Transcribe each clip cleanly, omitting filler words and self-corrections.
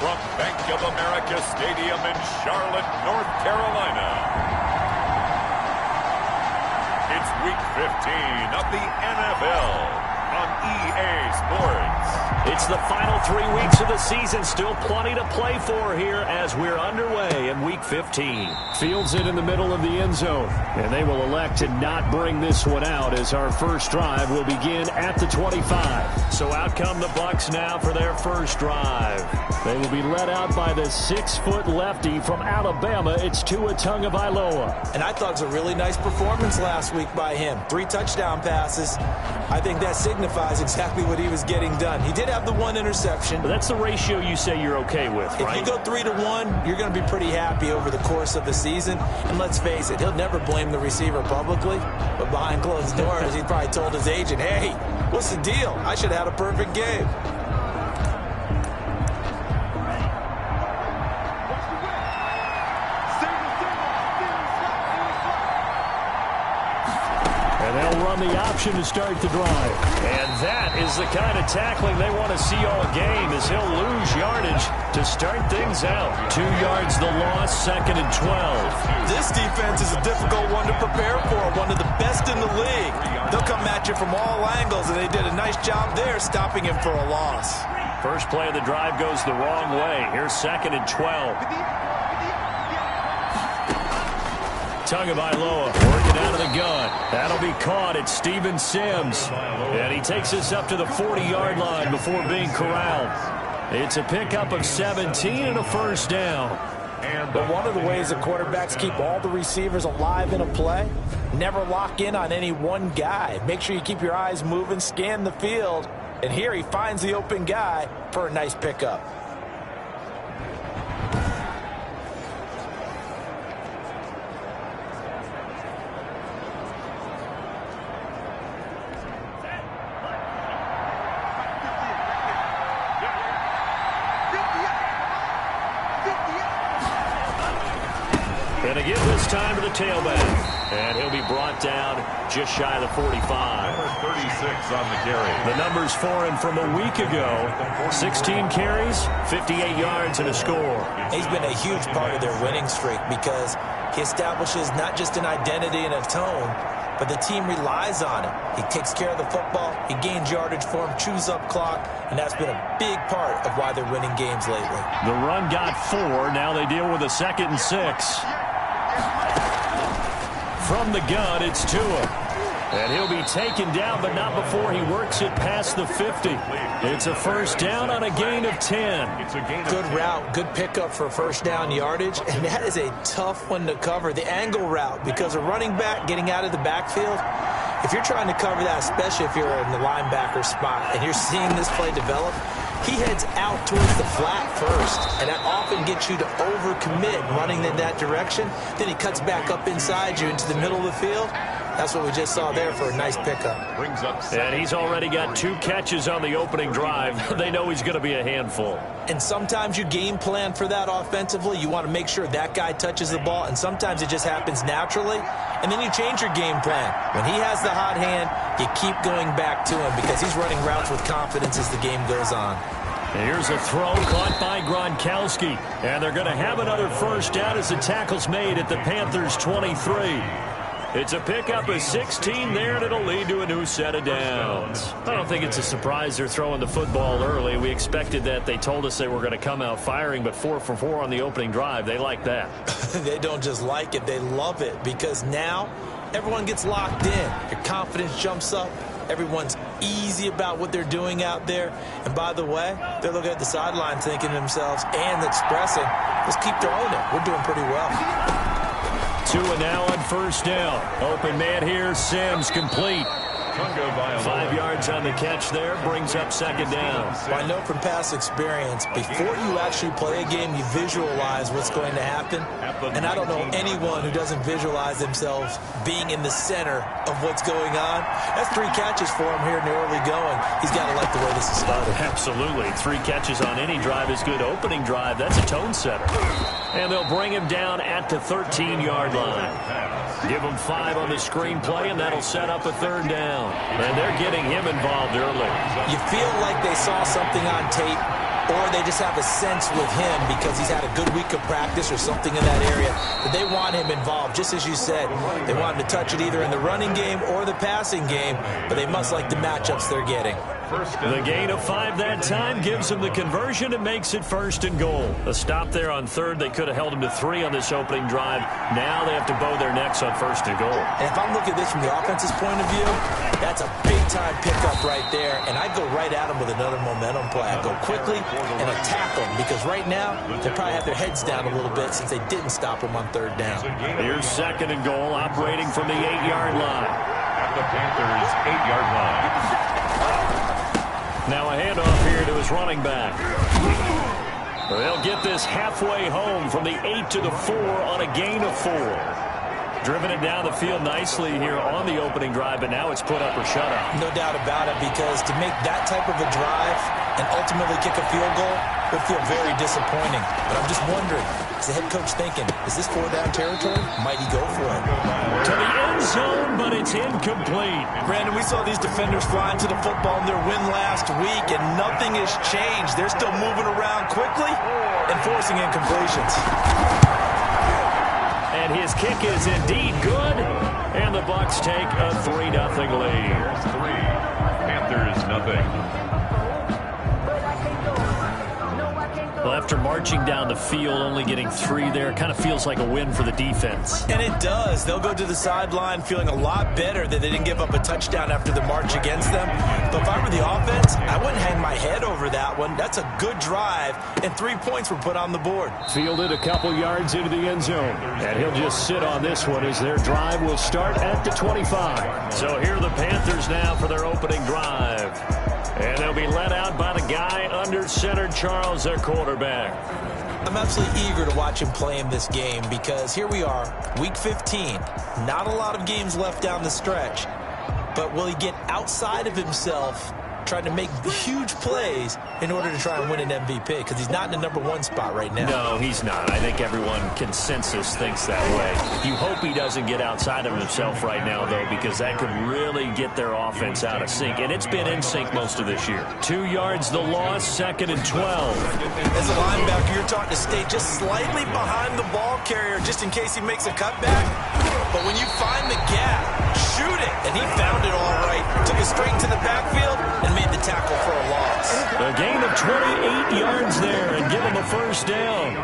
from Bank of America Stadium in Charlotte, North Carolina. It's Week 15 of the NFL on EA Sports. It's the final 3 weeks of the season. Still plenty to play for here as we're underway in Week 15. Fields it in the middle of the end zone. And they will elect to not bring this one out as our first drive will begin at the 25. So out come the Bucs now for their first drive. They will be led out by the 6-foot lefty from Alabama. It's Tua Tagovailoa. And I thought it was a really nice performance last week by him. 3 touchdown passes. I think that signifies exactly what he was getting done. He did have the 1 interception. But that's the ratio you say you're okay with, right? If you go 3-1, you're going to be pretty happy over the course of the season. And let's face it, he'll never blame the receiver publicly. But behind closed doors, he probably told his agent, hey, what's the deal? I should have had a perfect game. The option to start the drive. And that is the kind of tackling they want to see all game as he'll lose yardage to start things out. 2 yards the loss, 2nd and 12. This defense is a difficult one to prepare for, one of the best in the league. They'll come at you from all angles, and they did a nice job there stopping him for a loss. First play of the drive goes the wrong way. Here's 2nd and 12. Tagovailoa working out of the gun. That'll be caught. It's Steven Sims. And he takes us up to the 40-yard line before being corralled. It's a pickup of 17 and a first down. But one of the ways the quarterbacks keep all the receivers alive in a play, never lock in on any one guy. Make sure you keep your eyes moving, scan the field. And here he finds the open guy for a nice pickup. And again this time to the tailback. And he'll be brought down just shy of the 45. Number 36 on the carry. The numbers for him from a week ago. 16 carries, 58 yards, and a score. He's been a huge part of their winning streak because he establishes not just an identity and a tone, but the team relies on it. He takes care of the football, he gains yardage for him, chews up clock, and that's been a big part of why they're winning games lately. The run got 4. Now they deal with a 2nd and 6. From the gun, it's Tua. And he'll be taken down, but not before he works it past the 50. It's a first down on a gain of 10. Good route, good pickup for first down yardage, and that is a tough one to cover. The angle route, because a running back getting out of the backfield, if you're trying to cover that, especially if you're in the linebacker spot and you're seeing this play develop, he heads out towards the flat first, and that often gets you to overcommit running in that direction. Then he cuts back up inside you into the middle of the field. That's what we just saw there for a nice pickup. And he's already got 2 catches on the opening drive. They know he's going to be a handful. And sometimes you game plan for that offensively. You want to make sure that guy touches the ball, and sometimes it just happens naturally. And then you change your game plan. When he has the hot hand, you keep going back to him because he's running routes with confidence as the game goes on. Here's a throw caught by Gronkowski. And they're going to have another first down as the tackle's made at the Panthers' 23. It's a pickup of 16 there, and it'll lead to a new set of downs. I don't think it's a surprise they're throwing the football early. We expected that. They told us they were going to come out firing, but 4 for 4 on the opening drive. They like that. They don't just like it. They love it because now everyone gets locked in. Your confidence jumps up. Everyone's easy about what they're doing out there. And by the way, they're looking at the sideline thinking to themselves and expressing, let's keep throwing it. We're doing pretty well. Tua now on first down. Open man here, Sims complete. 5 yards on the catch there, brings up 2nd down. Well, I know from past experience, before you actually play a game, you visualize what's going to happen. And I don't know anyone who doesn't visualize themselves being in the center of what's going on. That's 3 catches for him here in the early going. He's got to like the way this is started. Absolutely. 3 catches on any drive is good. Opening drive, that's a tone setter. And they'll bring him down at the 13-yard line. Give him 5 on the screenplay, and that'll set up a 3rd down. And they're getting him involved early. You feel like they saw something on tape or they just have a sense with him because he's had a good week of practice or something in that area that they want him involved. Just as you said, they want him to touch it either in the running game or the passing game, but they must like the matchups they're getting. The gain of 5 that time gives them the conversion and makes it 1st and goal. A stop there on 3rd. They could have held them to 3 on this opening drive. Now they have to bow their necks on 1st and goal. And if I'm looking at this from the offense's point of view, that's a big-time pickup right there. And I'd go right at them with another momentum play. I'd go quickly and attack them because right now they probably have their heads down a little bit since they didn't stop them on 3rd down. Here's 2nd and goal, operating from the 8-yard line. At the Panthers' 8-yard line. Now a handoff here to his running back. They'll get this halfway home from the 8 to the 4 on a gain of 4. Driven it down the field nicely here on the opening drive, but now it's put up or shut up. No doubt about it, because to make that type of a drive and ultimately kick a field goal would feel very disappointing. But I'm just wondering, is the head coach thinking, is this 4-down territory? Might he go for it? To the end zone, but it's incomplete. Brandon, we saw these defenders flying to the football in their win last week, and nothing has changed. They're still moving around quickly and forcing incompletions. And his kick is indeed good, and the Bucs take a 3-0 lead. Panthers nothing. Well, after marching down the field, only getting 3 there, kind of feels like a win for the defense. And it does. They'll go to the sideline feeling a lot better that they didn't give up a touchdown after the march against them. But if I were the offense, I wouldn't hang my head over that one. That's a good drive, and 3 points were put on the board. Fielded a couple yards into the end zone. And he'll just sit on this one as their drive will start at the 25. So here are the Panthers now for their opening drive. And they'll be led out by the guy under center, Charles, their quarterback. I'm absolutely eager to watch him play in this game because here we are, week 15. Not a lot of games left down the stretch. But will he get outside of himself trying to make huge plays in order to try and win an MVP? Because he's not in the #1 spot right now. No, he's not. I think everyone consensus thinks that way. You hope he doesn't get outside of himself right now, though, because that could really get their offense out of sync. And it's been in sync most of this year. 2 yards the loss, 2nd and 12. As a linebacker, you're taught to stay just slightly behind the ball carrier just in case he makes a cutback. But when you find the gap, shoot it. And he found it all right. Took it straight to the backfield and made the tackle for a loss. A gain of 28 yards there and give him a 1st down.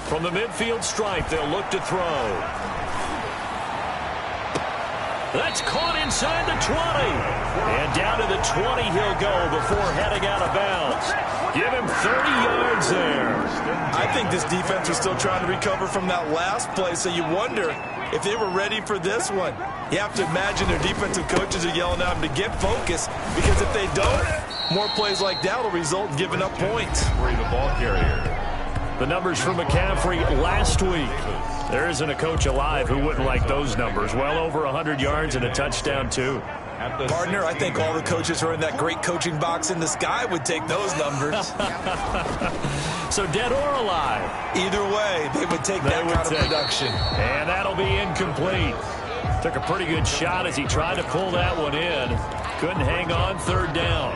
From the midfield stripe, they'll look to throw. That's caught inside the 20. And down to the 20 he'll go before heading out of bounds. Give him 30 yards there. I think this defense was still trying to recover from that last play, so you wonder if they were ready for this one. You have to imagine their defensive coaches are yelling at them to get focused, because if they don't, more plays like that will result in giving up points. The ball carrier. The numbers for McCaffrey last week. There isn't a coach alive who wouldn't like those numbers. Well over 100 yards and a touchdown, too. Partner, I think all the coaches who are in that great coaching box in the sky would take those numbers. So dead or alive? Either way, they would take that kind of production. And that'll be incomplete. Took a pretty good shot as he tried to pull that one in. Couldn't hang on, 3rd down.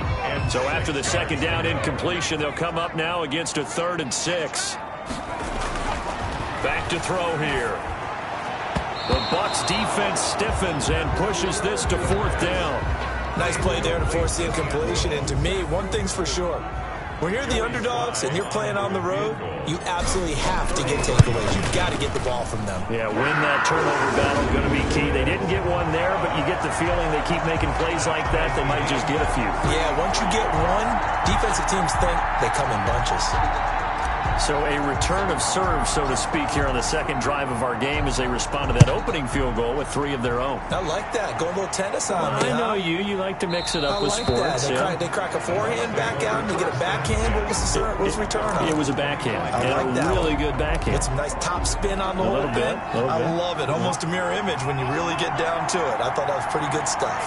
So after the 2nd down incompletion, they'll come up now against a 3rd and 6. Back to throw here. The Bucs defense stiffens and pushes this to 4th down. Nice play there to force the incompletion. And to me, one thing's for sure. When you're the underdogs and you're playing on the road, you absolutely have to get takeaways. You've got to get the ball from them. Yeah, win that turnover battle, going to be key. They didn't get one there, but you get the feeling they keep making plays like that, they might just get a few. Yeah, once you get one, defensive teams think they come in bunches. So a return of serve, so to speak, here on the 2nd drive of our game as they respond to that opening field goal with 3 of their own. I like that. Go a little tennis on me. I know you. You like to mix it up with sports. They crack a forehand back out and they get a backhand. What was the return on? It was a backhand. I like that. Really good backhand. With some nice top spin on the whole bit. I love it. Almost a mirror image when you really get down to it. I thought that was pretty good stuff.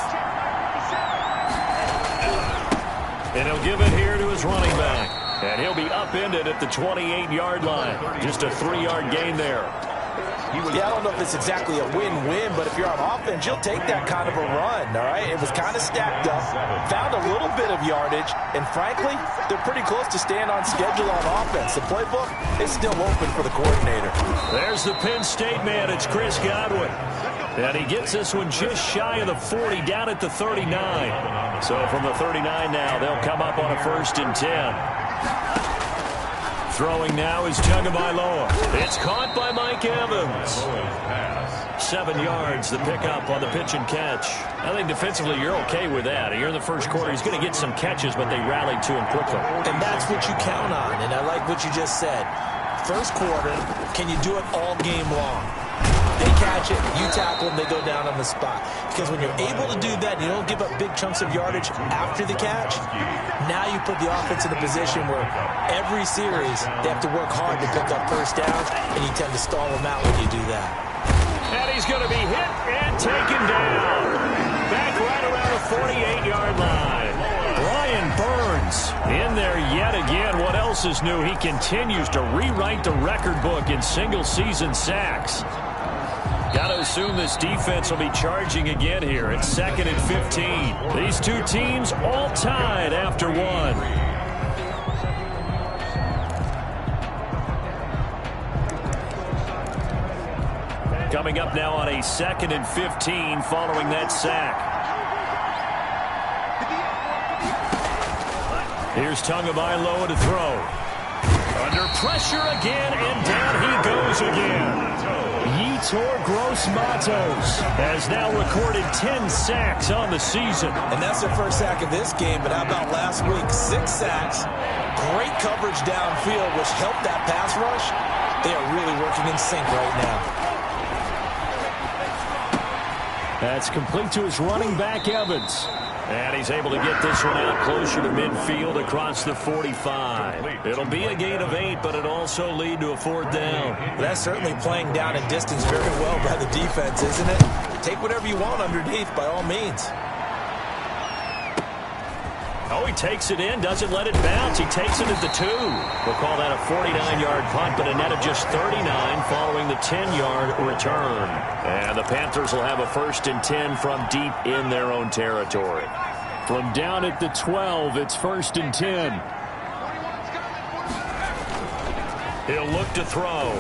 And he'll give it here to his running back. And he'll be upended at the 28-yard line. Just a 3-yard gain there. Yeah, I don't know if it's exactly a win-win, but if you're on offense, you'll take that kind of a run, all right? It was kind of stacked up, found a little bit of yardage, and frankly, they're pretty close to staying on schedule on offense. The playbook is still open for the coordinator. There's the Penn State man. It's Chris Godwin. And he gets this one just shy of the 40, down at the 39. So from the 39 now, they'll come up on a 1st and 10. Throwing now is Tagovailoa. It's caught by Mike Evans. 7 yards, the pickup on the pitch and catch. I think defensively you're okay with that. Here in the first quarter, he's going to get some catches, but they rallied to him quickly. And that's what you count on, and I like what you just said. First quarter, can you do it all game long? They catch it, you tackle them, they go down on the spot. Because when you're able to do that, you don't give up big chunks of yardage after the catch, now you put the offense in a position where every series they have to work hard to pick up first downs, and you tend to stall them out when you do that. And he's going to be hit and taken down. Back right around the 48-yard line. Brian Burns in there yet again. What else is new? He continues to rewrite the record book in single-season sacks. Got to assume this defense will be charging again here. It's 2nd and 15. These two teams all tied after one. Coming up now on a 2nd and 15 following that sack. Here's Tagovailoa to throw. Under pressure again, and down he goes again. Yetur Gross-Matos has now recorded 10 sacks on the season. And that's their first sack of this game, but how about last week? 6 sacks, great coverage downfield, which helped that pass rush. They are really working in sync right now. That's complete to his running back, Evans. And he's able to get this one out closer to midfield across the 45. It'll be a gain of 8, but it'll also lead to a 4th down. That's certainly playing down in distance very well by the defense, isn't it? Take whatever you want underneath, by all means. Oh, he takes it in, doesn't let it bounce. He takes it at the 2. We'll call that a 49-yard punt, but a net of just 39 following the 10-yard return. And the Panthers will have a 1st and 10 from deep in their own territory. From down at the 12, it's 1st and 10. He'll look to throw.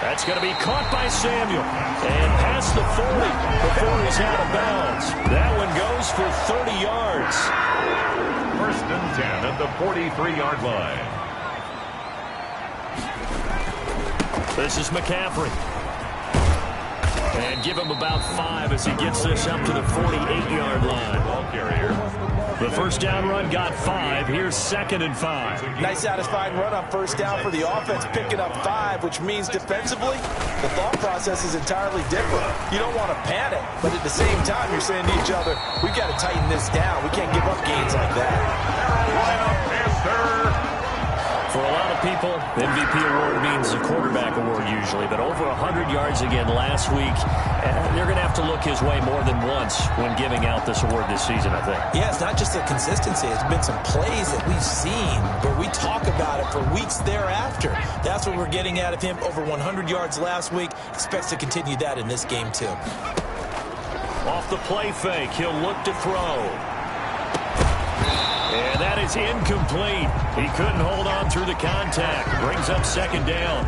That's going to be caught by Samuel. And past the 40 before he's out of bounds. That one goes for 30 yards. 1st and 10 at the 43-yard line. This is McCaffrey. And give him about 5 as he gets this up to the 48-yard line. Ball carrier. The first down run got 5. Here's 2nd and 5. Nice satisfying run on first down for the offense, picking up 5, which means defensively, the thought process is entirely different. You don't want to panic, but at the same time, you're saying to each other, we've got to tighten this down. We can't give up gains like that. For a lot of people, the MVP award means a quarterback award usually, but over 100 yards again last week. They're going to have to look his way more than once when giving out this award this season, I think. Yeah, it's not just the consistency. It's been some plays that we've seen where we talk about it for weeks thereafter. That's what we're getting out of him. Over 100 yards last week. Expects to continue that in this game, too. Off the play fake, he'll look to throw. And that is incomplete. He couldn't hold on through the contact. Brings up 2nd down.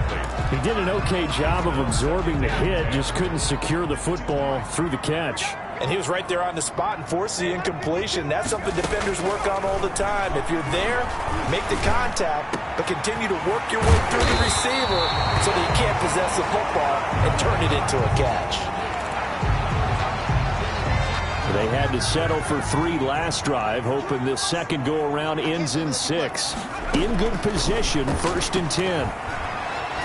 He did an okay job of absorbing the hit, just couldn't secure the football through the catch. And he was right there on the spot and forced the incompletion. That's something defenders work on all the time. If you're there, make the contact, but continue to work your way through the receiver so that you can't possess the football and turn it into a catch. They had to settle for 3 last drive, hoping this second go-around ends in 6. In good position, 1st and 10.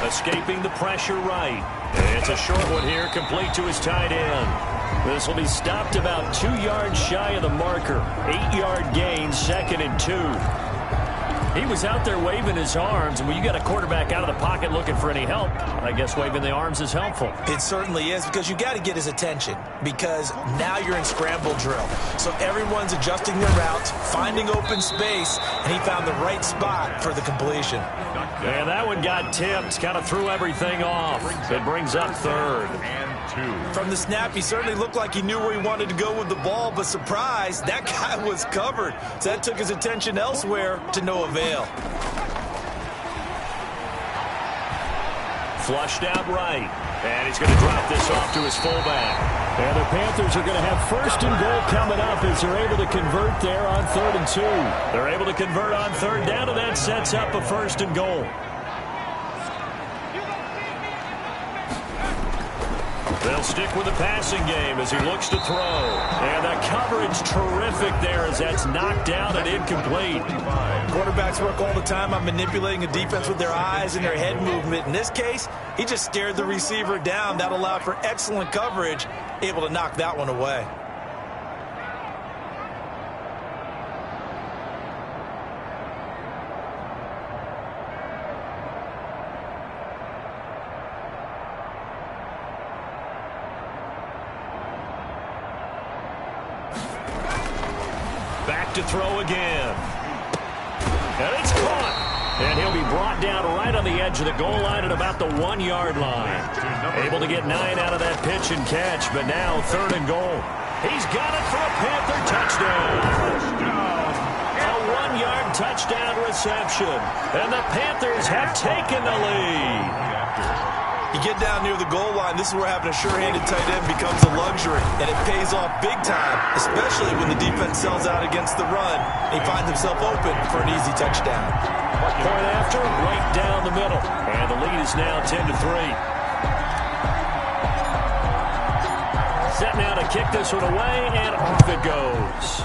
Escaping the pressure right. And it's a short one here, complete to his tight end. This will be stopped about 2 yards shy of the marker. 8-yard gain, 2nd and 2. He was out there waving his arms, and when you got a quarterback out of the pocket looking for any help, I guess waving the arms is helpful. It certainly is, because you got to get his attention, because now you're in scramble drill. So everyone's adjusting their routes, finding open space, and he found the right spot for the completion. And that one got tipped, kind of threw everything off. It brings up third. And 2. From the snap, he certainly looked like he knew where he wanted to go with the ball, but surprise, that guy was covered. So that took his attention elsewhere to no avail. Flushed out right. And he's going to drop this off to his fullback. And the Panthers are going to have first and goal coming up as they're able to convert there on 3rd and 2. They're able to convert on 3rd down, and that sets up a 1st and goal. They'll stick with the passing game as he looks to throw. And the coverage terrific there as that's knocked down and incomplete. Quarterbacks work all the time on manipulating a defense with their eyes and their head movement. In this case, he just stared the receiver down. That allowed for excellent coverage, able to knock that one away. Back to throw again. And it's caught. And he'll be brought down right on the edge of the goal line at about the 1-yard line. Able to get 9 out of that pitch and catch, but now 3rd and goal. He's got it for a Panther touchdown. A 1-yard touchdown reception. And the Panthers have taken the lead. You get down near the goal line, this is where having a sure-handed tight end becomes a luxury, and it pays off big time, especially when the defense sells out against the run. He finds himself open for an easy touchdown. Point after, right down the middle, and the lead is now 10-3. Set now to kick this one away, and off it goes.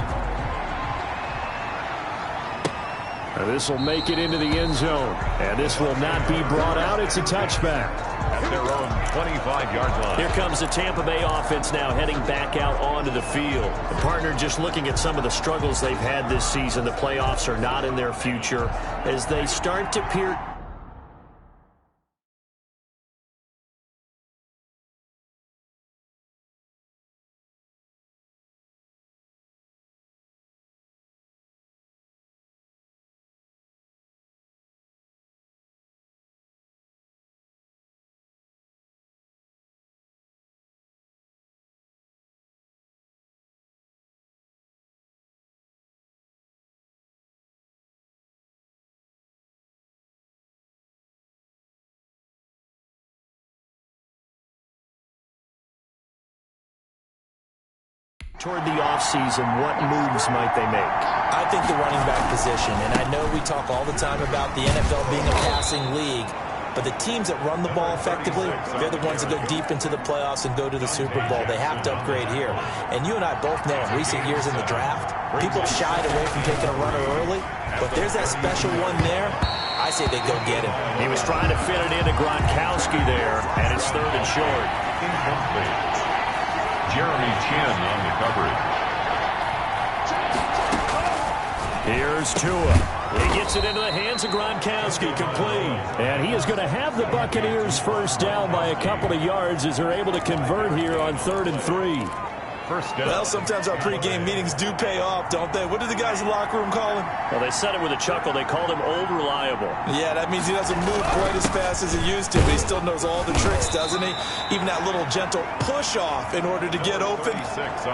And this will make it into the end zone, and this will not be brought out. It's a touchback. At their own 25-yard line. Here comes the Tampa Bay offense now heading back out onto the field. The partner just looking at some of the struggles they've had this season. The playoffs are not in their future as they start to peer. Toward the offseason, what moves might they make? I think the running back position, and I know we talk all the time about the NFL being a passing league, but the teams that run the ball effectively, they're the ones that go deep into the playoffs and go to the Super Bowl. They have to upgrade here. And you and I both know in recent years in the draft, people shied away from taking a runner early, but there's that special one there. I say they go get him. He was trying to fit it into Gronkowski there, and it's 3rd and short. Incomplete. Jeremy Chin on the coverage. Here's Tua. He gets it into the hands of Gronkowski, complete. And he is going to have the Buccaneers first down by a couple of yards as they're able to convert here on 3rd and 3. First down. Well, sometimes our pregame meetings do pay off, don't they? What do the guys in the locker room call him? Well, they said it with a chuckle. They called him Old Reliable. Yeah, that means he doesn't move quite as fast as he used to, but he still knows all the tricks, doesn't he? Even that little gentle push-off in order to get open,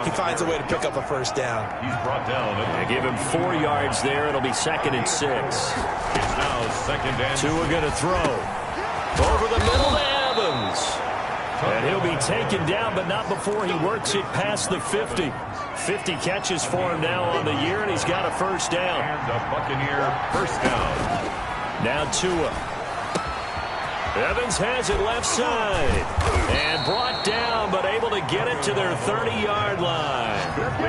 he finds a way to pick up a first down. He's brought down. They give him 4 yards there. It'll be 2nd and 6. It's now 2nd and 6. Tua going to throw. Over the middle to Evans. And he'll be taken down, but not before he works it past the 50. 50 catches for him now on the year, and he's got a first down. And a Buccaneer first down. Now Tua. Evans has it left side. And brought down, but able to get it to their 30-yard line.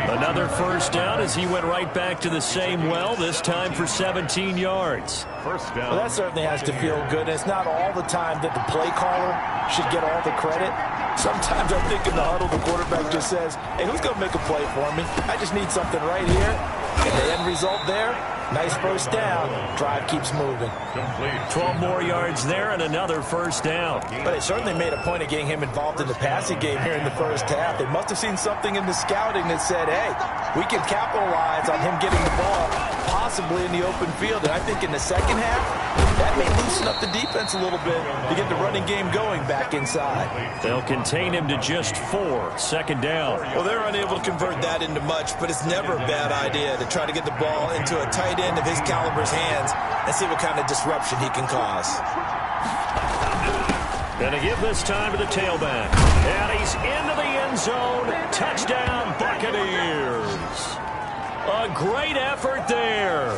Another first down as he went right back to the same well, this time for 17 yards. First down. Well, that certainly has to feel good. It's not all the time that the play caller should get all the credit. Sometimes I think in the huddle, the quarterback just says, hey, who's going to make a play for me? I just need something right here. And the end result there, nice first down. Drive keeps moving. Complete. 12 more yards there and another first down. But they certainly made a point of getting him involved in the passing game here in the first half. They must have seen something in the scouting that said, hey, we can capitalize on him getting the ball possibly in the open field. And I think in the second half, that that may loosen up the defense a little bit to get the running game going back inside. They'll contain him to just 4. Second down. Well, they're unable to convert that into much, but it's never a bad idea to try to get the ball into a tight end of his caliber's hands and see what kind of disruption he can cause. Going to give this time to the tailback. And he's into the end zone. Touchdown, Buccaneers. A great effort there.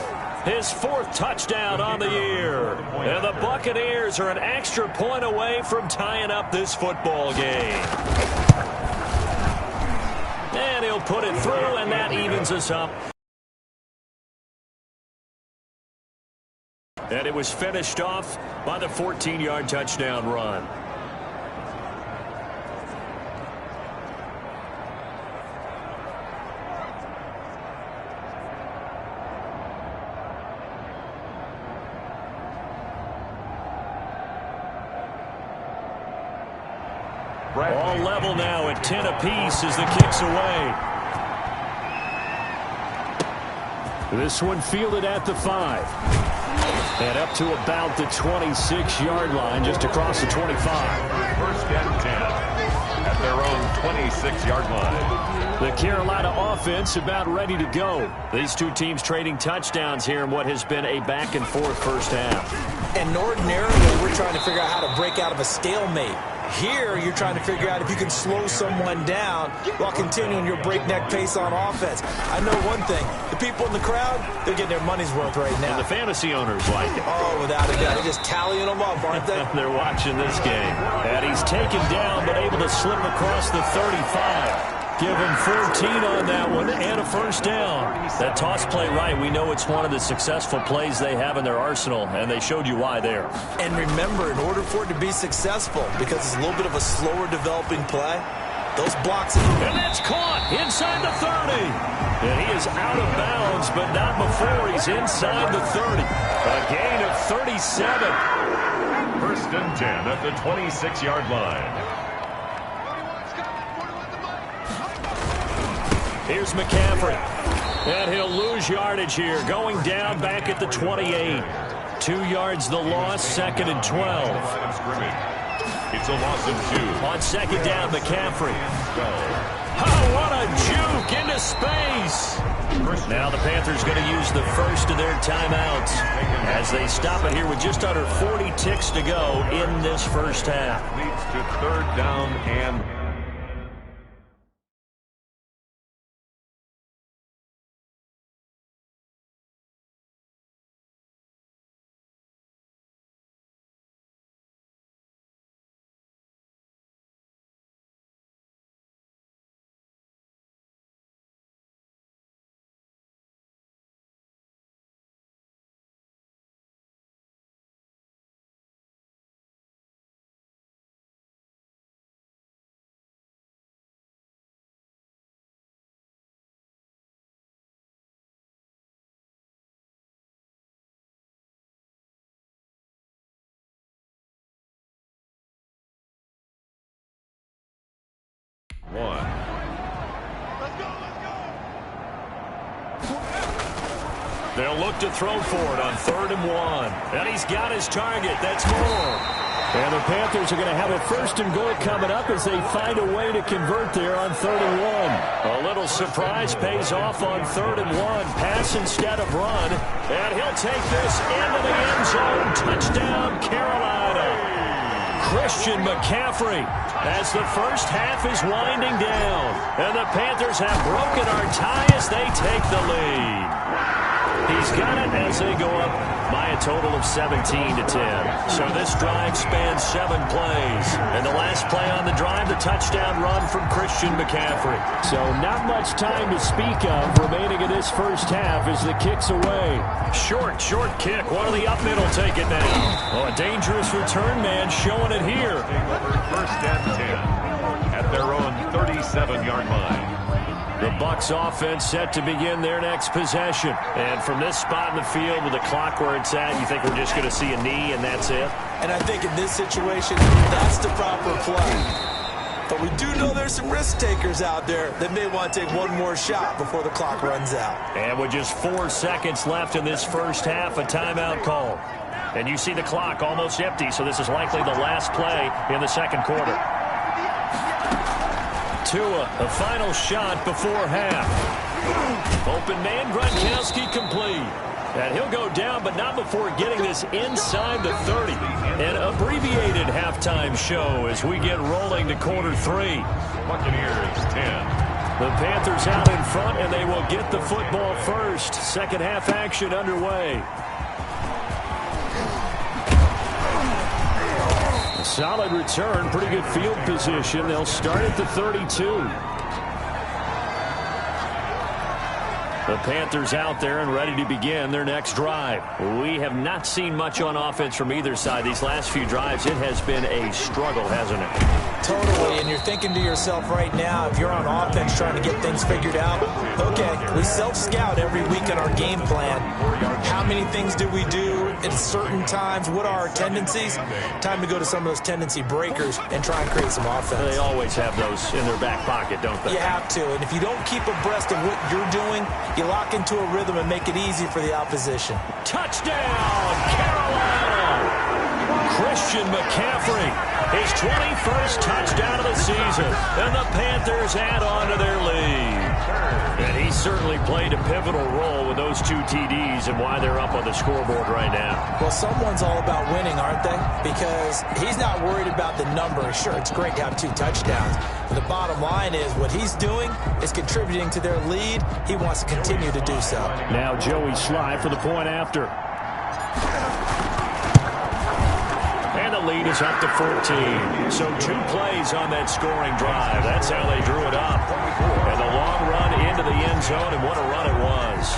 His 4th touchdown on the year. And the Buccaneers are an extra point away from tying up this football game. And he'll put it through, and that evens us up. And it was finished off by the 14-yard touchdown run. All level now at 10 apiece as the kick's away. This one fielded at the 5. And up to about the 26-yard line, just across the 25. First and 10 at their own 26-yard line. The Carolina offense about ready to go. These two teams trading touchdowns here in what has been a back-and-forth first half. And ordinarily, we're trying to figure out how to break out of a stalemate. Here, you're trying to figure out if you can slow someone down while continuing your breakneck pace on offense. I know one thing. The people in the crowd, they're getting their money's worth right now. And the fantasy owners like it. Oh, without a doubt. They're just tallying them up, aren't they? They're watching this game. And he's taken down, but able to slip across the 35. Give him 14 on that one and a first down. That toss play right, we know it's one of the successful plays they have in their arsenal, and they showed you why there. And remember, in order for it to be successful, because it's a little bit of a slower developing play, those blocks... And that's caught inside the 30. And he is out of bounds, but not before he's inside the 30. A gain of 37. First and 10 at the 26-yard line. Here's McCaffrey. And he'll lose yardage here, going down back at the 28. 2 yards the loss, second and 12. It's a loss of 2. On second down, McCaffrey. Oh, what a juke into space. Now the Panthers going to use the first of their timeouts as they stop it here with just under 40 ticks to go in this first half. Leads to third down and... They'll look to throw for it on 3rd and 1. And he's got his target. That's more. And the Panthers are going to have a 1st and goal coming up as they find a way to convert there on 3rd and 1. A little surprise pays off on 3rd and 1. Pass instead of run. And he'll take this into the end zone. Touchdown, Carolina. Christian McCaffrey as the first half is winding down. And the Panthers have broken our tie as they take the lead. He's got it as they go up by a total of 17-10. So this drive spans 7 plays. And the last play on the drive, the touchdown run from Christian McCaffrey. So not much time to speak of remaining in this first half as the kick's away. Short kick. One of the up middle take it now. Oh, a dangerous return man showing it here. First and 10 at their own 37-yard line. The Bucs offense set to begin their next possession. And from this spot in the field with the clock where it's at, you think we're just going to see a knee and that's it? And I think in this situation, that's the proper play. But we do know there's some risk takers out there that may want to take one more shot before the clock runs out. And with just 4 seconds left in this first half, a timeout call. And you see the clock almost empty, so this is likely the last play in the second quarter. Tua, the final shot before half. Open man, Gronkowski complete. And he'll go down, but not before getting this inside the 30. An abbreviated halftime show as we get rolling to quarter 3. Buccaneers 10. The Panthers out in front, and they will get the football first. Second half action underway. A solid return, pretty good field position. They'll start at the 32. The Panthers out there and ready to begin their next drive. We have not seen much on offense from either side these last few drives. It has been a struggle, hasn't it? Totally, and you're thinking to yourself right now, if you're on offense trying to get things figured out, okay, we self-scout every week in our game plan. How many things do we do at certain times? What are our tendencies? Time to go to some of those tendency breakers and try and create some offense. They always have those in their back pocket, don't they? You have to, and if you don't keep abreast of what you're doing, you lock into a rhythm and make it easy for the opposition. Touchdown, Carolina! Christian McCaffrey, his 21st touchdown of the season, and the Panthers add on to their lead. And he certainly played a pivotal role with those 2 TDs and why they're up on the scoreboard right now. Well, someone's all about winning, aren't they? Because he's not worried about the number. Sure, it's great to have 2 touchdowns. But the bottom line is what he's doing is contributing to their lead. He wants to continue to do so. Now Joey Sly for the point after. And the lead is up to 14. So 2 plays on that scoring drive. That's how they drew it up. And the long run into the end zone, and what a run it was.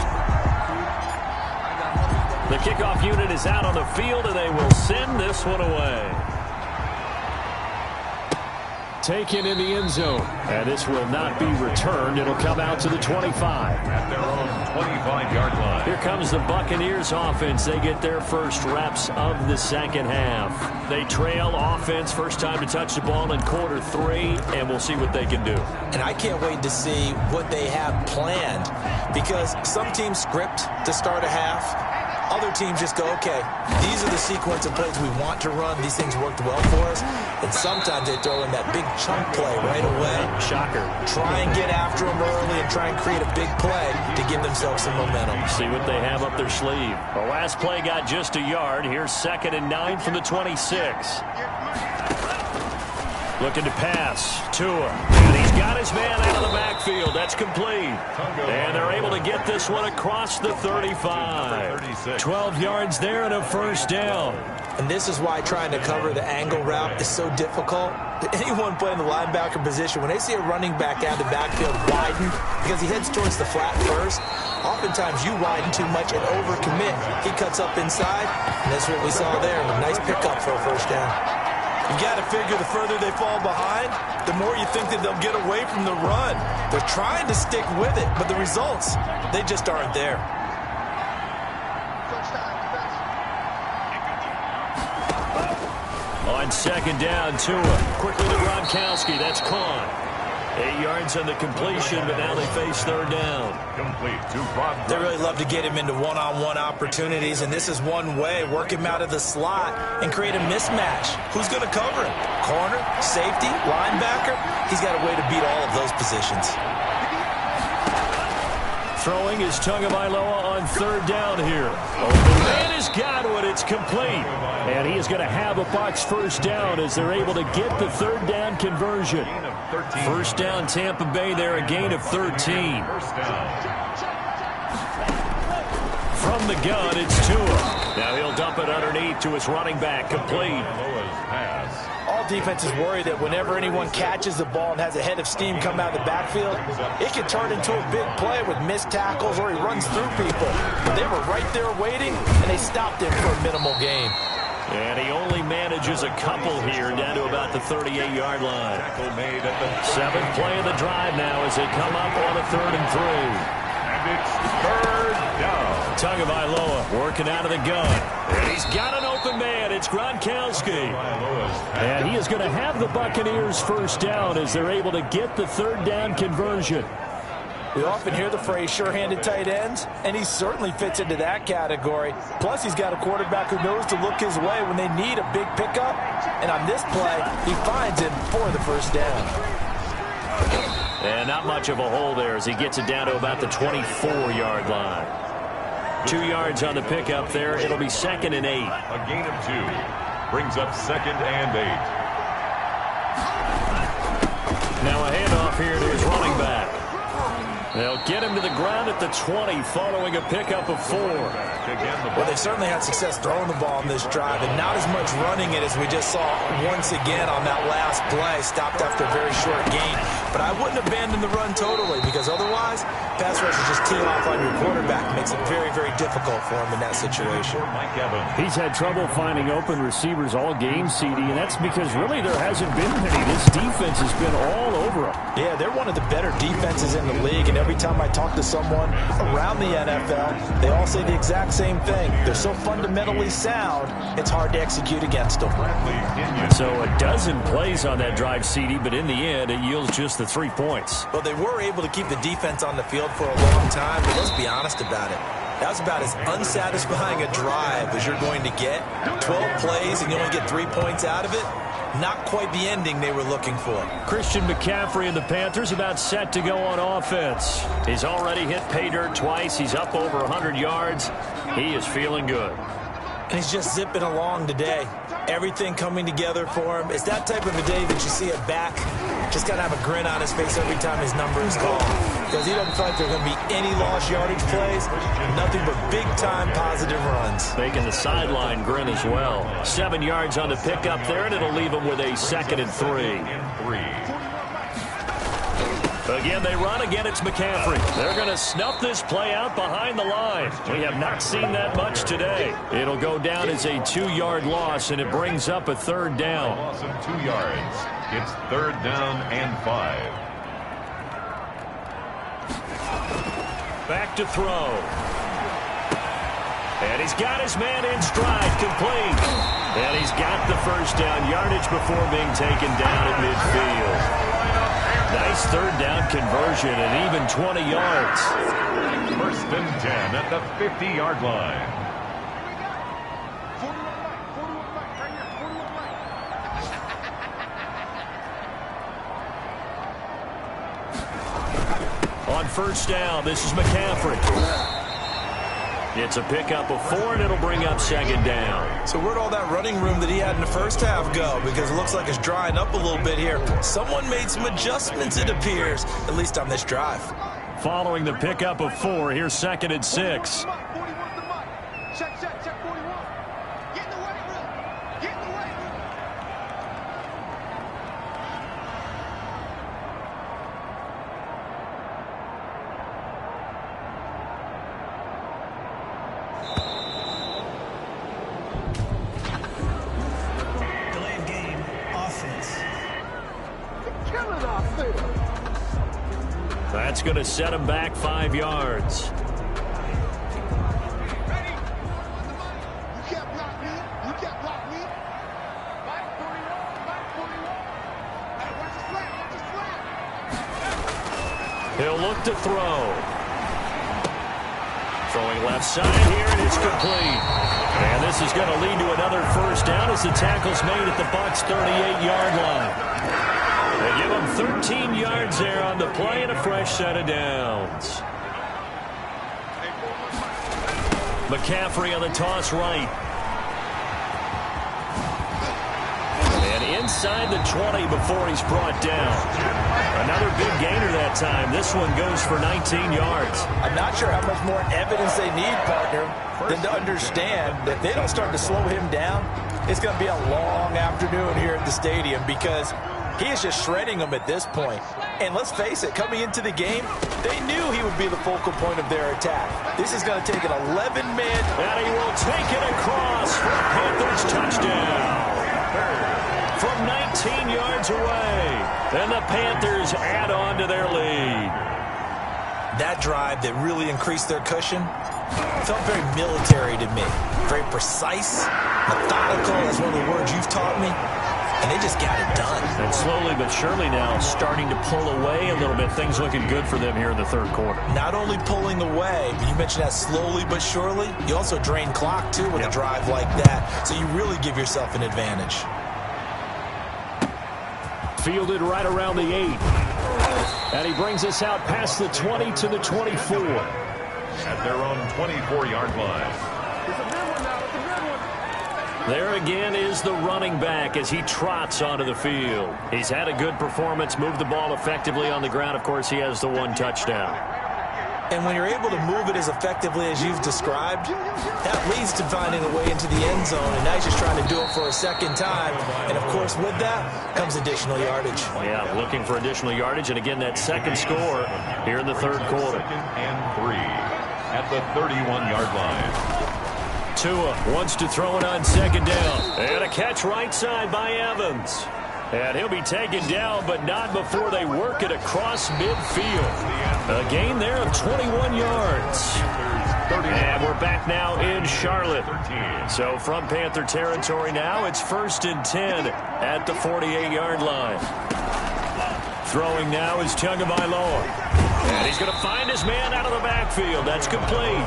The kickoff unit is out on the field, and they will send this one away. Taken in the end zone. And this will not be returned. It'll come out to the 25. At their own 25-yard line. Here comes the Buccaneers offense. They get their first reps of the second half. They trail offense, first time to touch the ball in quarter 3, and we'll see what they can do. And I can't wait to see what they have planned, because some teams script to start a half. Other teams just go, okay, these are the sequence of plays we want to run. These things worked well for us. And sometimes they throw in that big chunk play right away. Shocker. Try and get after them early and try and create a big play to give themselves some momentum. See what they have up their sleeve. The last play got just a yard. Here's 2nd and 9 from the 26. Looking to pass. Tua. And he's got his man out of the backfield. That's complete. And they're able to get this one across the 35. 12 yards there and a first down. And this is why trying to cover the angle route is so difficult. Anyone playing the linebacker position, when they see a running back out of the backfield widen, because he heads towards the flat first, oftentimes you widen too much and overcommit. He cuts up inside, and that's what we saw there. A nice pickup for a first down. You got to figure the further they fall behind, the more you think that they'll get away from the run. They're trying to stick with it, but the results, they just aren't there. On 2nd down, Tua. Quickly to Gronkowski. That's caught. 8 yards on the completion, but now they face 3rd down. Complete to Brock. They really love to get him into one-on-one opportunities, and this is one way. Work him out of the slot and create a mismatch. Who's going to cover him? Corner, safety, linebacker? He's got a way to beat all of those positions. Throwing is Tagovailoa on 3rd down here. Open man has got one. It's complete. And he is going to have a Bucs first down as they're able to get the 3rd down conversion. First down, Tampa Bay there, a gain of 13. From the gun, it's Tua. Now he'll dump it underneath to his running back, complete. All defenses worry that whenever anyone catches the ball and has a head of steam come out of the backfield, it can turn into a big play with missed tackles or he runs through people. But they were right there waiting, and they stopped him for a minimal gain. And he only manages a couple here down to about the 38-yard line. 7th play of the drive now as they come up on a 3rd and 3. And it's 3rd down. Tagovailoa working out of the gun. And he's got an open man. It's Gronkowski. And he is going to have the Buccaneers first down as they're able to get the 3rd down conversion. We often hear the phrase sure-handed tight ends, and he certainly fits into that category. Plus, he's got a quarterback who knows to look his way when they need a big pickup. And on this play, he finds him for the first down. And not much of a hole there as he gets it down to about the 24-yard line. 2 yards on the pickup there. It'll be 2nd and 8. A gain of 2 brings up 2nd and 8. Now a handoff here to his running back. They'll get him to the ground at the 20 following a pickup of 4. Well, they've certainly had success throwing the ball in this drive and not as much running it as we just saw once again on that last play. Stopped after a very short gain. But I wouldn't abandon the run totally because otherwise, pass rush is just teeing off on your quarterback. Makes it very, very difficult for him in that situation. He's had trouble finding open receivers all game, CD, and that's because really there hasn't been many. This defense has been all over him. Yeah, they're one of the better defenses in the league, and every time I talk to someone around the NFL, they all say the exact same thing. They're so fundamentally sound, it's hard to execute against them. So a dozen plays on that drive, CD, but in the end, it yields just the 3 points. Well, they were able to keep the defense on the field for a long time, but let's be honest about it. That was about as unsatisfying a drive as you're going to get. 12 plays and you only get 3 points out of it. Not quite the ending they were looking for. Christian McCaffrey and the Panthers about set to go on offense. He's already hit pay dirt twice. He's up over 100 yards. He is feeling good. And he's just zipping along today. Everything coming together for him. It's that type of a day that you see a back just got to have a grin on his face every time his number is called. Because he doesn't feel like there are going to be any lost yardage plays. Nothing but big-time positive runs. Making the sideline grin as well. 7 yards on the pickup there, and it'll leave him with a 2nd and 3. Again, they run. Again, it's McCaffrey. They're going to snuff this play out behind the line. We have not seen that much today. It'll go down as a 2-yard loss, and it brings up a 3rd down. Loss of 2 yards. It's 3rd down and 5. Back to throw. And he's got his man in stride, complete. And he's got the first down yardage before being taken down at midfield. Nice 3rd down conversion and even 20 yards. 1st and 10 at the 50-yard line. On 1st down, this is McCaffrey. It's a pickup of 4, and it'll bring up 2nd down. So where'd all that running room that he had in the first half go? Because it looks like it's drying up a little bit here. Someone made some adjustments, it appears, at least on this drive. Following the pickup of 4, here's 2nd and 6. That's going to set him back 5 yards. He'll look to throw. Throwing left side here, and it's complete. And this is going to lead to another 1st down as the tackle's made at the Bucs' 38-yard line. They give him 13 yards there on the play and a fresh set of downs. McCaffrey on the toss right. And inside the 20 before he's brought down. Another big gainer that time. This one goes for 19 yards. I'm not sure how much more evidence they need, partner, than to understand that if they don't start to slow him down, it's going to be a long afternoon here at the stadium because he is just shredding them at this point. And let's face it, coming into the game, they knew he would be the focal point of their attack. This is going to take an 11-man. And he will take it across for a Panthers touchdown. From 19 yards away. And the Panthers add on to their lead. That drive that really increased their cushion felt very military to me. Very precise, methodical, that's one of the words you've taught me. and they just got it done. And slowly but surely now starting to pull away a little bit. Things looking good for them here in the third quarter. Not only pulling away, but you mentioned that slowly but surely. You also drain clock, too, with a drive like that. So you really give yourself an advantage. Fielded right around the 8. And he brings us out past the 20 to the 24. At their own 24-yard line. There again is the running back as he trots onto the field. He's had a good performance, moved the ball effectively on the ground. Of course, he has the one touchdown. And when you're able to move it as effectively as you've described, that leads to finding a way into the end zone. And now he's just trying to do it for a second time. And, of course, with that comes additional yardage. Yeah, looking for additional yardage. And, again, that second score here in the third quarter. Second and 3 at the 31-yard line. Tua wants to throw it on second down. And a catch right side by Evans. And he'll be taken down, but not before they work it across midfield. A gain there of 21 yards. And we're back now in Charlotte. So from Panther territory now, it's 1st and 10 at the 48-yard line. Throwing now is Tagovailoa. And he's going to find his man out of the backfield. That's complete.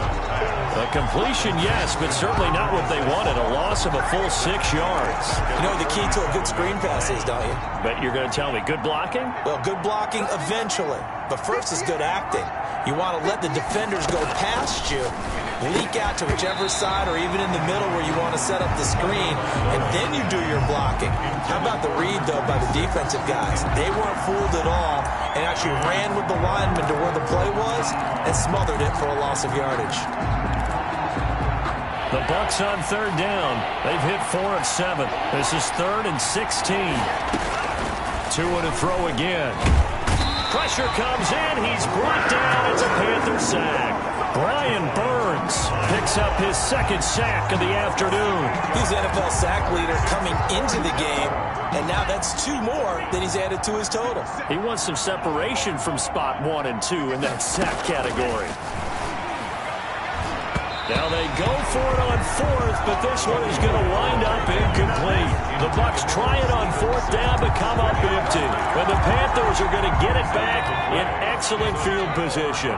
A completion, yes, but certainly not what they wanted. A loss of a full 6 yards. You know what the key to a good screen pass is, don't you? But you're going to tell me, good blocking? Well, good blocking eventually. But first is good acting. You want to let the defenders go past you, leak out to whichever side or even in the middle where you want to set up the screen, and then you do your blocking. How about the read, though, by the defensive guys? They weren't fooled at all and actually ran with the lineman to where the play was and smothered it for a loss of yardage. The Bucs on third down. They've hit 4 of 7. This is 3rd and 16. Tua to throw again. Pressure comes in. He's brought down. It's a Panther sack. Brian Burns picks up his 2nd sack of the afternoon. He's NFL sack leader coming into the game, and now that's 2 more that he's added to his total. He wants some separation from spot 1 and 2 in that sack category. Now they go for it on 4th, but this one is going to wind up incomplete. The Bucs try it on 4th down, but come up empty. And the Panthers are going to get it back in excellent field position.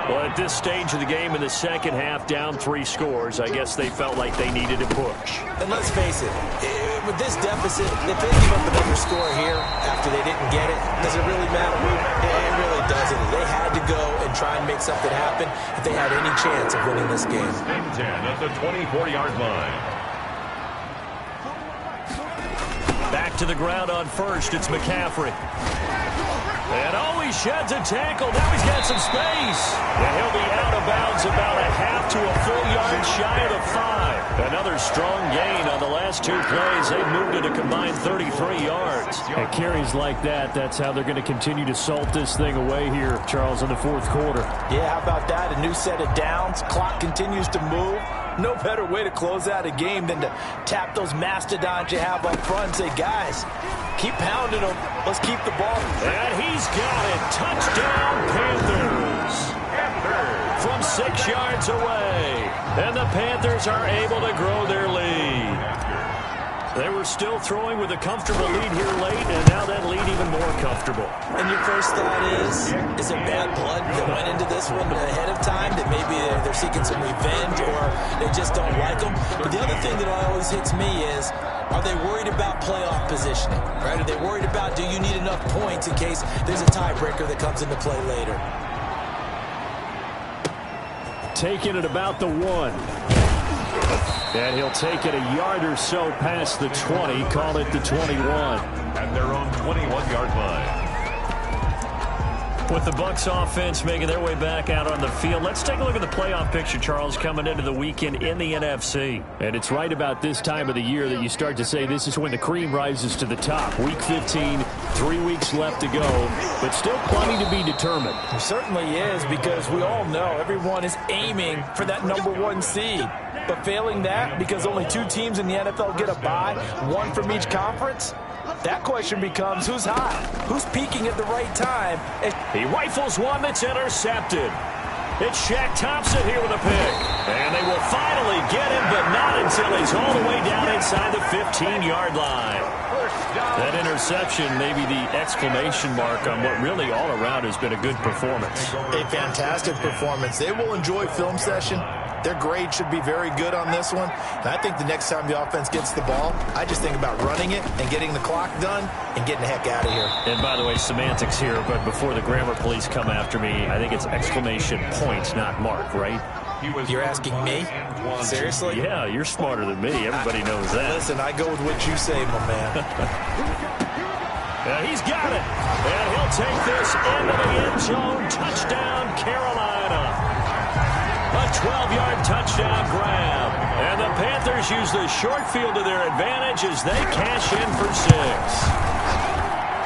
Well, at this stage of the game in the second half, down 3 scores, I guess they felt like they needed to push. And let's face it, with this deficit, if they give up another score here after they didn't get it, does it really matter? It really doesn't. They had to go and try and make something happen if they had any chance of winning this game. 10 at the 24-yard line. Back to the ground on 1st. It's McCaffrey. And he sheds a tackle. Now he's got some space. And he'll be out of bounds about a half to a full yard shy of the 5. Another strong gain on the last 2 plays. They've moved it a combined 33 yards. And carries like that, that's how they're going to continue to salt this thing away here, Charles, in the 4th quarter. Yeah, how about that? A new set of downs. Clock continues to move. No better way to close out a game than to tap those mastodons you have up front and say, guys, keep pounding them. Let's keep the ball. And he's got it. Touchdown, Panthers. From 6 yards away. And the Panthers are able to grow their lead. They were still throwing with a comfortable lead here late, and now that lead even more comfortable. And your first thought is it bad blood that went into this one ahead of time, that maybe they're seeking some revenge or they just don't like them? But the other thing that always hits me is, are they worried about playoff positioning? Right? Are they worried about, do you need enough points in case there's a tiebreaker that comes into play later? Taking it about the 1. And he'll take it a yard or so past the 20, call it the 21. At their own 21-yard line. With the Bucs offense making their way back out on the field, let's take a look at the playoff picture, Charles, coming into the weekend in the NFC. And it's right about this time of the year that you start to say this is when the cream rises to the top. Week 15, 3 weeks left to go, but still plenty to be determined. It certainly is, because we all know everyone is aiming for that #1 seed. But failing that, because only 2 teams in the NFL get a bye, 1 from each conference, that question becomes, who's hot? Who's peaking at the right time? He rifles one that's intercepted. It's Shaq Thompson here with a pick. And they will finally get him, but not until he's all the way down inside the 15-yard line. That interception may be the exclamation mark on what really all around has been a good performance. A fantastic performance. They will enjoy film session. Their grade should be very good on this one. And I think the next time the offense gets the ball, I just think about running it and getting the clock done and getting the heck out of here. And by the way, semantics here, but before the grammar police come after me, I think it's exclamation point, not mark, right? You're asking me? Seriously? Yeah, you're smarter than me. Everybody knows that. Listen, I go with what you say, my man. And he's got it. And he'll take this into the end zone. Touchdown, Carolina. A 12-yard touchdown grab. And the Panthers use the short field to their advantage as they cash in for 6.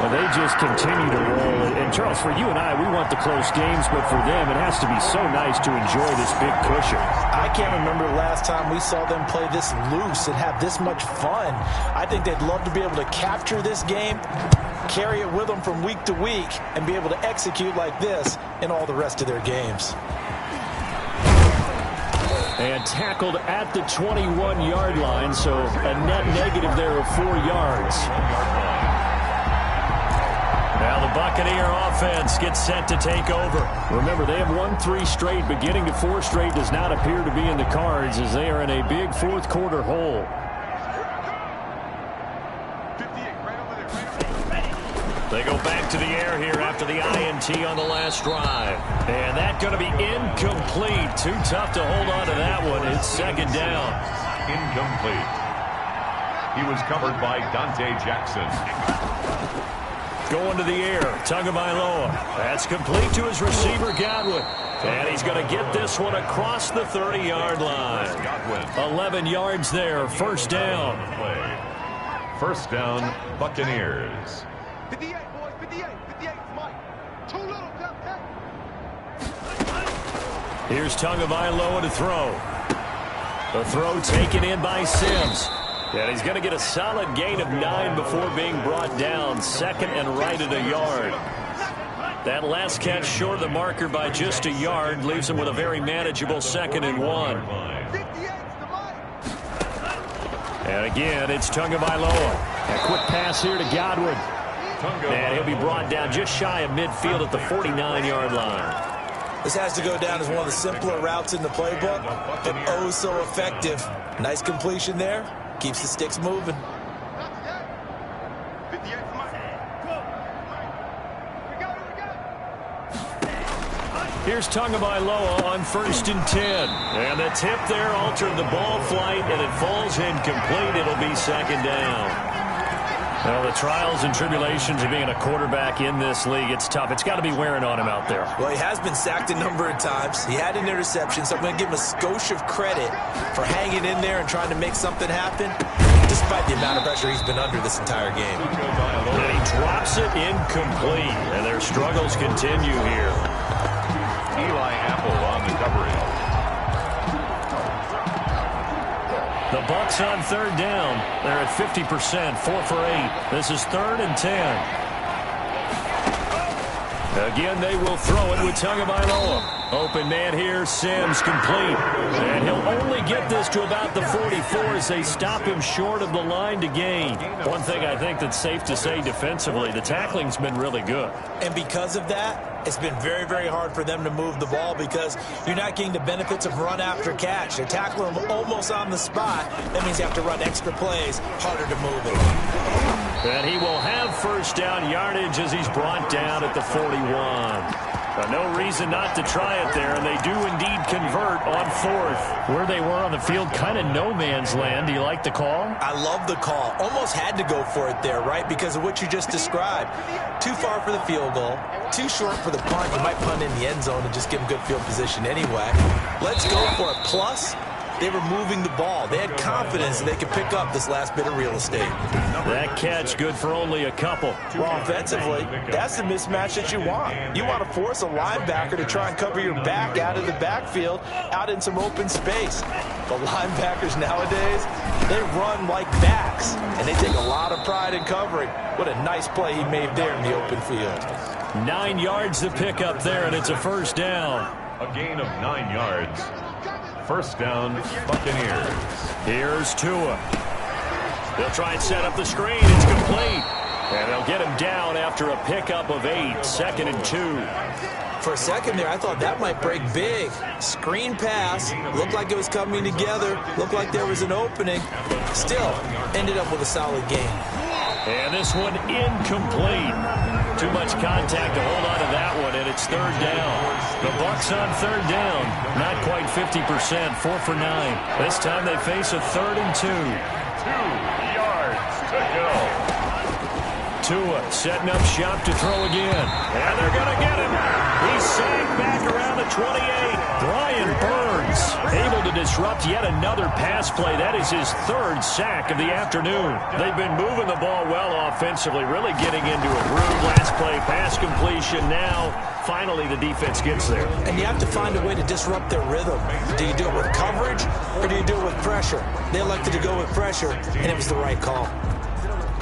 Well, they just continue to roll. And, Charles, for you and I, we want the close games, but for them, it has to be so nice to enjoy this big cushion. I can't remember the last time we saw them play this loose and have this much fun. I think they'd love to be able to capture this game, carry it with them from week to week, and be able to execute like this in all the rest of their games. And tackled at the 21-yard line, so a net negative there of 4 yards. Now the Buccaneer offense gets set to take over. Remember, they have won 3 straight, but getting to 4 straight does not appear to be in the cards as they are in a big fourth-quarter hole. They go back to the air here after the INT on the last drive. And that's going to be incomplete. Too tough to hold on to that one. It's second down. Incomplete. He was covered by Dante Jackson. Going to the air, Tagovailoa. That's complete to his receiver, Godwin. And he's going to get this one across the 30-yard line. 11 yards there, first down. First down, Buccaneers. 58, boys, 58, 58, Mike. Too little, Here's Tagovailoa to throw. The throw taken in by Sims. And he's going to get a solid gain of 9 before being brought down. Second and right at a yard. That last catch short of the marker by just a yard leaves him with a very manageable 2nd and 1. And again, it's Tagovailoa. A quick pass here to Godwin. And he'll be brought down just shy of midfield at the 49-yard line. This has to go down as one of the simpler routes in the playbook, but oh so effective. Nice completion there. Keeps the sticks moving. Here's Tagovailoa on 1st and 10. And the tip there altered the ball flight, and it falls incomplete. It'll be second down. Well, the trials and tribulations of being a quarterback in this league, it's tough. It's got to be wearing on him out there. Well, he has been sacked a number of times. He had an interception, so I'm going to give him a skosh of credit for hanging in there and trying to make something happen, despite the amount of pressure he's been under this entire game. And he drops it incomplete, and their struggles continue here. Eli Apple on the coverage. The Bucs on 3rd down. They're at 50%, 4 for 8. This is 3rd and 10. Again, they will throw it with Tagovailoa. Open man here, Sims complete. And he'll only get this to about the 44 as they stop him short of the line to gain. One thing I think that's safe to say defensively, the tackling's been really good. And because of that, it's been very, very hard for them to move the ball because you're not getting the benefits of run after catch. They're tackling him almost on the spot. That means you have to run extra plays, harder to move it. And he will have first down yardage as he's brought down at the 41. No reason not to try it there, and they do indeed convert on 4th. Where they were on the field, kind of no man's land. Do you like the call? I love the call. Almost had to go for it there, right, because of what you just described. Too far for the field goal, too short for the punt. You might punt in the end zone and just give them good field position anyway. Let's go for it. Plus, they were moving the ball. They had confidence that they could pick up this last bit of real estate. That catch good for only a couple. Well, offensively, that's the mismatch that you want. You want to force a linebacker to try and cover your back out of the backfield, out in some open space. The linebackers nowadays, they run like backs, and they take a lot of pride in covering. What a nice play he made there in the open field. 9 yards to pick up there, and it's a first down. A gain of 9 yards. First down, Buccaneers. Here's Tua. They'll try and set up the screen. It's complete. And they'll get him down after a pickup of 8. 2nd and 2. For a second there, I thought that might break big. Screen pass. Looked like it was coming together. Looked like there was an opening. Still, ended up with a solid game. And this one incomplete. Too much contact to hold on to that one, and it's 3rd down. The Bucs on 3rd down. Not quite 50%, 4 for 9. This time they face a 3rd and 2. 2 yards to go. Tua setting up shop to throw again. And they're going to get him. He's sacked back around the 28. Brian Burns able to disrupt yet another pass play. That is his 3rd sack of the afternoon. They've been moving the ball well offensively, really getting into a groove. Last play, pass completion. Now, finally, the defense gets there. And you have to find a way to disrupt their rhythm. Do you do it with coverage or do you do it with pressure? They elected to go with pressure, and it was the right call.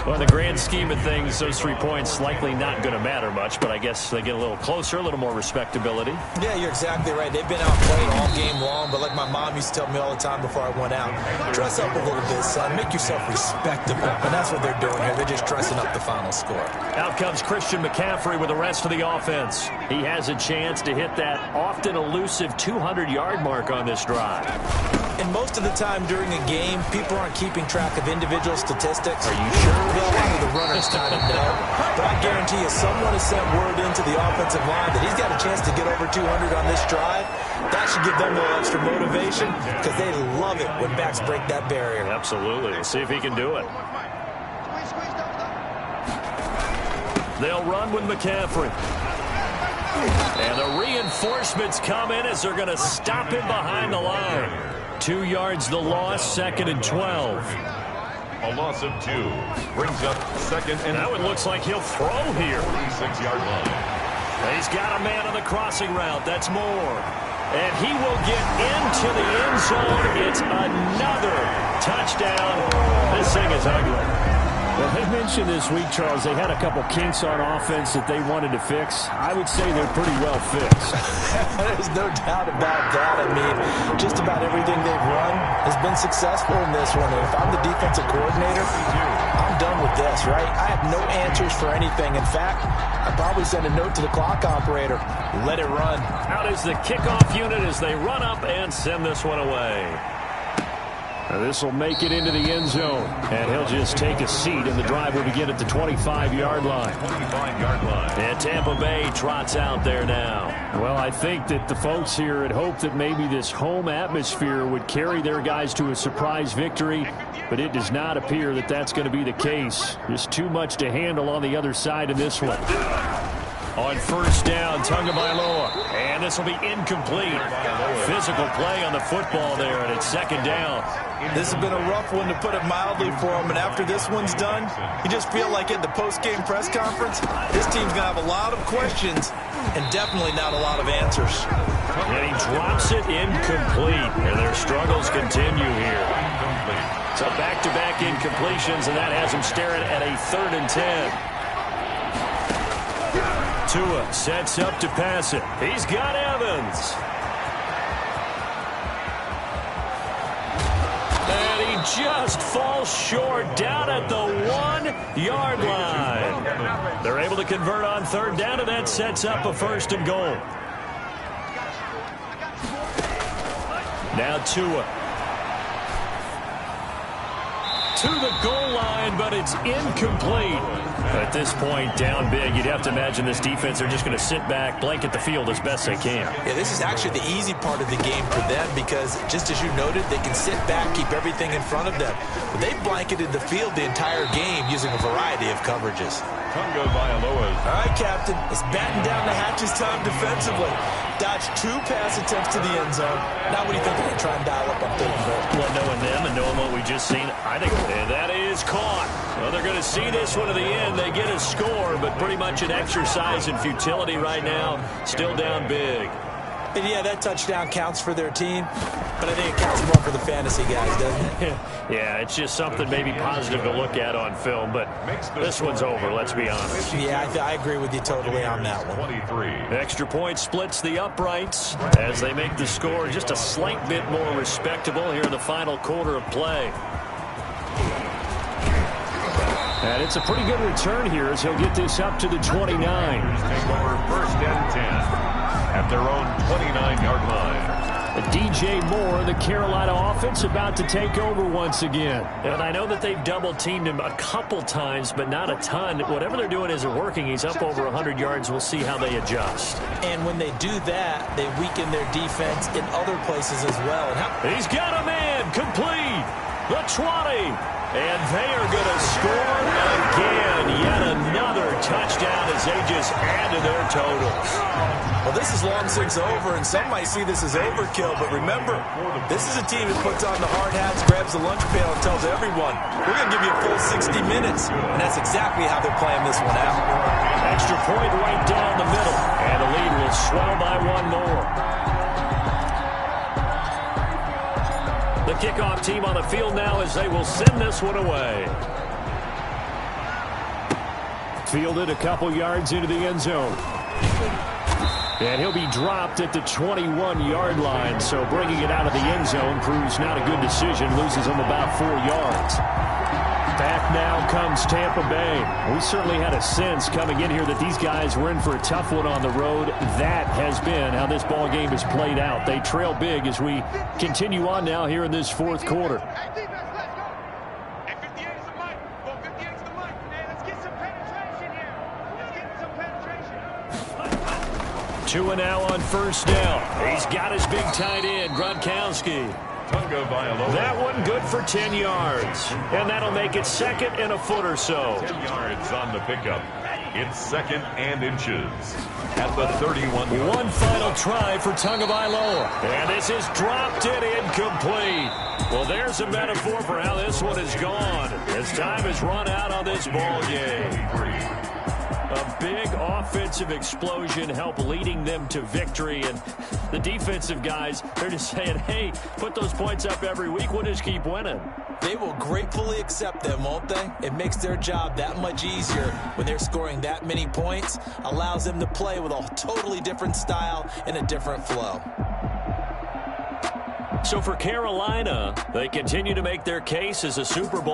Well, in the grand scheme of things, those 3 points likely not going to matter much, but I guess they get a little closer, a little more respectability. Yeah, you're exactly right. They've been outplayed all game long, but like my mom used to tell me all the time before I went out, dress up a little bit, son. Make yourself respectable. And that's what they're doing here. They're just dressing up the final score. Out comes Christian McCaffrey with the rest of the offense. He has a chance to hit that often elusive 200-yard mark on this drive. And most of the time during a game, people aren't keeping track of individual statistics. Are you sure? Well, a lot of the runners kind of know. But I guarantee you someone has sent word into the offensive line that he's got a chance to get over 200 on this drive. That should give them a little extra motivation because they love it when backs break that barrier. Absolutely. Let's see if he can do it. They'll run with McCaffrey. And the reinforcements come in as they're going to stop him behind the line. 2 yards the loss, 2nd and 12. A loss of 2 brings up 2nd and now it looks like he'll throw here. 46-yard line. He's got a man on the crossing route. That's Moore. And he will get into the end zone. It's another touchdown. This thing is ugly. Well, they mentioned this week, Charles, they had a couple kinks on offense that they wanted to fix. I would say they're pretty well fixed. There's no doubt about that. I mean, just about everything they've run has been successful in this one. And if I'm the defensive coordinator, I'm done with this, right? I have no answers for anything. In fact, I'd probably send a note to the clock operator. Let it run. Out is the kickoff unit as they run up and send this one away. This will make it into the end zone, and he'll just take a seat, and the drive will begin at the 25-yard line. 25-yard line. And Tampa Bay trots out there now. Well, I think that the folks here had hoped that maybe this home atmosphere would carry their guys to a surprise victory, but it does not appear that that's going to be the case. Just too much to handle on the other side in this one. On 1st down, Tagovailoa. And this will be incomplete. Physical play on the football there, and it's 2nd down. This has been a rough one, to put it mildly, for him. And after this one's done, you just feel like at the post-game press conference, this team's going to have a lot of questions and definitely not a lot of answers. And he drops it incomplete. And their struggles continue here. So back-to-back incompletions, and that has him staring at a 3rd and 10. Tua sets up to pass it. He's got Evans. And he just falls short down at the 1-yard line. They're able to convert on 3rd down, and that sets up a 1st and goal. Now Tua. To the goal line, but it's incomplete. At this point, down big, you'd have to imagine this defense are just going to sit back, blanket the field as best they can. Yeah, this is actually the easy part of the game for them because, just as you noted, they can sit back, keep everything in front of them. But they blanketed the field the entire game using a variety of coverages. Tagovailoa. All right, Captain. It's batten down the hatches time defensively. Dodged 2 pass attempts to the end zone. Now what do you think they're going to try and dial up on 3rd and goal? Well, knowing them and knowing what we just seen, I think that is caught. Well, they're going to see this one to the end. They get a score, but pretty much an exercise in futility right now. Still down big. And yeah, that touchdown counts for their team, but I think it counts more for the fantasy guys, doesn't it? Yeah, it's just something maybe positive to look at on film, but this one's over, let's be honest. Yeah, I agree with you totally on that one. 23. Extra point splits the uprights as they make the score just a slight bit more respectable here in the final quarter of play. And it's a pretty good return here as he'll get this up to the 29. Take over 1st and 10 at their own 29-yard line. DJ Moore, the Carolina offense, about to take over once again. And I know that they've double-teamed him a couple times, but not a ton. Whatever they're doing isn't working. He's up over 100 yards. We'll see how they adjust. And when they do that, they weaken their defense in other places as well. He's got a man complete. The 20. And they are going to score again. Yet another touchdown as they just add to their totals. Well, this is long since over, and some might see this as overkill. But remember, this is a team that puts on the hard hats, grabs the lunch pail, and tells everyone, we're going to give you a full 60 minutes. And that's exactly how they're playing this one out. Extra point right down the middle. And the lead will swell by one more. The kickoff team on the field now as they will send this one away. Fielded a couple yards into the end zone. And he'll be dropped at the 21-yard line, so bringing it out of the end zone proves not a good decision. Loses him about 4 yards. Back now comes Tampa Bay. We certainly had a sense coming in here that these guys were in for a tough one on the road. That has been how this ball game has played out. They trail big as we continue on now here in this fourth quarter. Hey, defense, let's go. Hey, 58 is the mic. Well, 58 is the mic. Man, let's get some penetration here. Let's get some penetration. 2 now on 1st down. He's got his big tight end, Gronkowski. That one good for 10 yards. And that'll make it 2nd and a foot or so. 10 yards on the pickup. It's 2nd and inches at the 31. One final try for Tagovailoa. And this is dropped and incomplete. Well, there's a metaphor for how this one is gone. As time has run out on this ball game. A big offensive explosion helped leading them to victory. And the defensive guys, they're just saying, hey, put those points up every week. We'll just keep winning. They will gratefully accept them, won't they? It makes their job that much easier when they're scoring that many points. Allows them to play with a totally different style and a different flow. So for Carolina, they continue to make their case as a Super Bowl